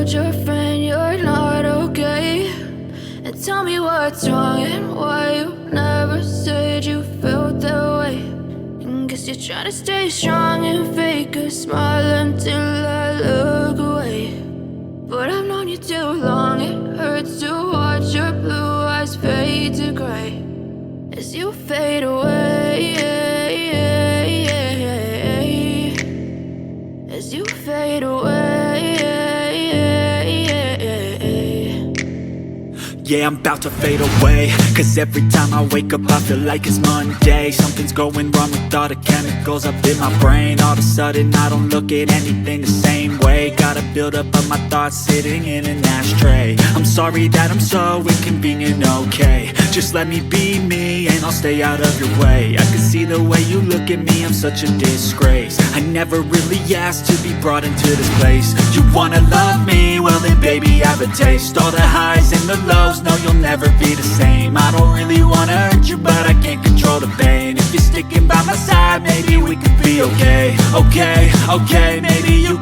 told your friend you're not okay. And tell me what's wrong and why you never said you felt that way. And guess you're trying to stay strong and fake a smile until I look away. But I've known you too long, it hurts to watch your blue eyes fade to gray as you fade away, as you fade away. Yeah, I'm about to fade away, cause every time I wake up I feel like it's Monday. Something's going wrong with all the chemicals up in my brain. All of a sudden I don't look at anything the same way. Got a build-up of my thoughts sitting in an ashtray. I'm sorry that I'm so inconvenient, okay. Just let me be me and I'll stay out of your way. I can see the way you look at me, I'm such a disgrace. I never really asked to be brought into this place. You wanna love me? Well then baby, have a taste. All the highs and the lows, no, you'll never be the same. I don't really wanna hurt you, but I can't control the pain. If you're sticking by my side, maybe we could be okay. Okay, maybe you